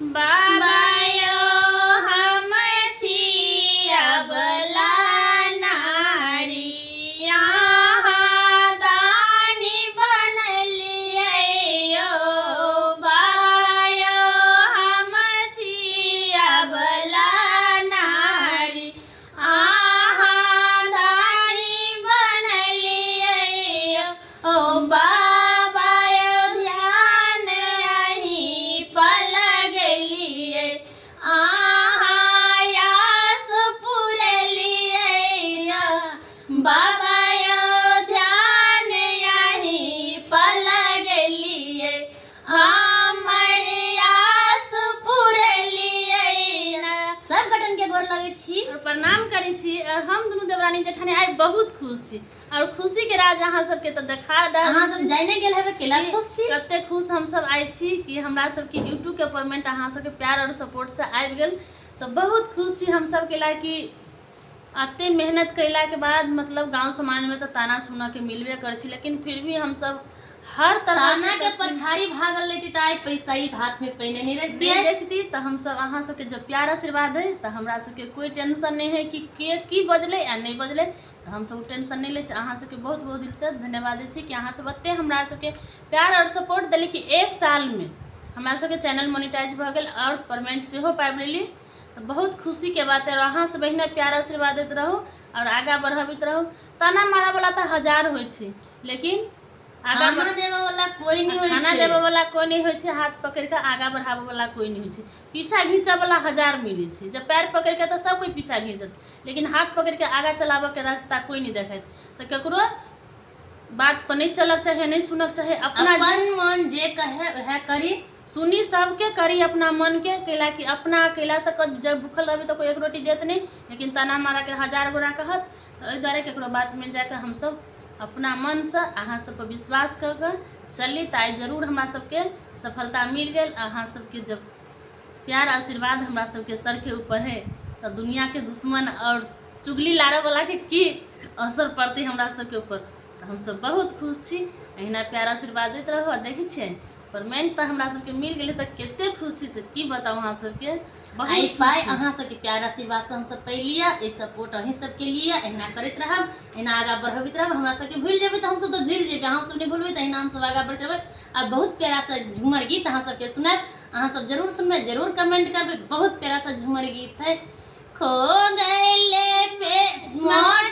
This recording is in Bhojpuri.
बाबायो हम छी अबला नारी, यहाँ दानी बनलियै यो। बाबायो हम छी अबला नारी, यहाँ दानी बनलियै यो। ओ बाबायो ध्यान अहीं पल गेलियै, अहाँ यास पुरलियै यो। बाबायो ध्यान अहीं पल गेलियै, हमर यास पुरलियै ना। सब गठन के गोर लगै छी और प्रणाम करै छी। और हम दुनू देवरानी जेठानी आइ बहुत खुश छी और खुशी के राज अहाँ सबके तो देखा दा। अहाँ सब जाने गेल हेबे केला खुश छी। कते खुश हम सब आइ छी कि हमरा सबके यूट्यूब के पेमेंट अहाँ सबके प्यार और सपोर्ट से आबि गेल। तो बहुत खुश छी हम सब के ला कि अते मेहनत कैला के बाद मतलब गांव समाज में तो ताना सुना के मिलबे कर छी, लेकिन फिर भी हम सब हर तरह ताना के पछाड़ी भागल लेती त आई पैसा ही हाथ में पहिने नहीं रहती नहीं देखती। तो हम सब अहाँ सबके जब प्यार आशीर्वाद है तो हमरा सबके कोई टेंशन नहीं है कि के की बजले या नहीं बजले। तो हम सब टेंशन नहीं ले। अहाँ सबके बहुत बहुत दिल से धन्यवाद दै छी कि अहाँ सब एते हमरा सबके प्यार और सपोर्ट दिली कि एक साल में हमरा सबके चैनल मोनिटाइज भ गेल और पेमेंट सेहो पाबि लेली। तो बहुत खुशी के बात है। अहाँ सब एहने प्यार आशीर्वाद दैत रहू और आगा बढ़ाबैत रहू। ताना मारा वाला तो हजार होइ छै, लेकिन खाना देवे वाला कोई नहीं होय छै। खाना देवे वाला कोई नहीं होय छै, हाथ पकड़ के आगा बढ़ावे वाला कोई नहीं होय छै। पीछा घींचे वाला हजार मिले छै। जब पैर पकड़ के तो सब कोई पीछा घींचत, लेकिन हाथ पकड़ के आगा चलावे के रास्ता कोई नहीं देखत। तो केकरो बात पर नहीं चलक चाहे, नहीं सुनक चाहे, अपना अपन मन जे कहे वह करी, सुनी सबके करी अपना मन के। कैला कि अपना अकेला से जब भूखल रहबी तो कोई एक रोटी देत नहीं, लेकिन ताना मारा के हजार गोरा कहत। तो एहि दुआरे केकरो बात में जाके हम सब अपना मन से अहाँ सब पर विश्वास करके चली तो आई जरूर हमरा सबके सफलता मिल गई। अहाँ सबके जब प्यार आशीर्वाद हमरा सबके सर के ऊपर है तो दुनिया के दुश्मन और चुगली लारे वाला के की असर पड़ते हमरा सबके ऊपर। तो हम सब बहुत खुश छी। अहिना प्यार आशीर्वाद देते रहो। देखी छियै पेमेंट तो हमरा सबके मिल गेलै तो केते खुशी से की बताऊ अहाँ सबके। आई पाई अहाँ सबके प्यार आशीर्वाद से हम सब पहलिया ए सपोर्ट अहीं सबके लिए अहिना करैत रहब, अहिना आगा बढ़बैत रहब। हमरा सबके भूल जेबै तो हम सब तो झूल जेबै, अहाँ सब नहीं भूलबै तो अहिना हम सब आगा बढ़ते रहबै। और बहुत प्यारा सा झूमर गीत अहाँ सबके सुनाब, अहाँ सब जरूर सुनबै, जरूर कमेंट करबै। बहुत प्यारा सा झूमर गीत है। खो गइले पे मोर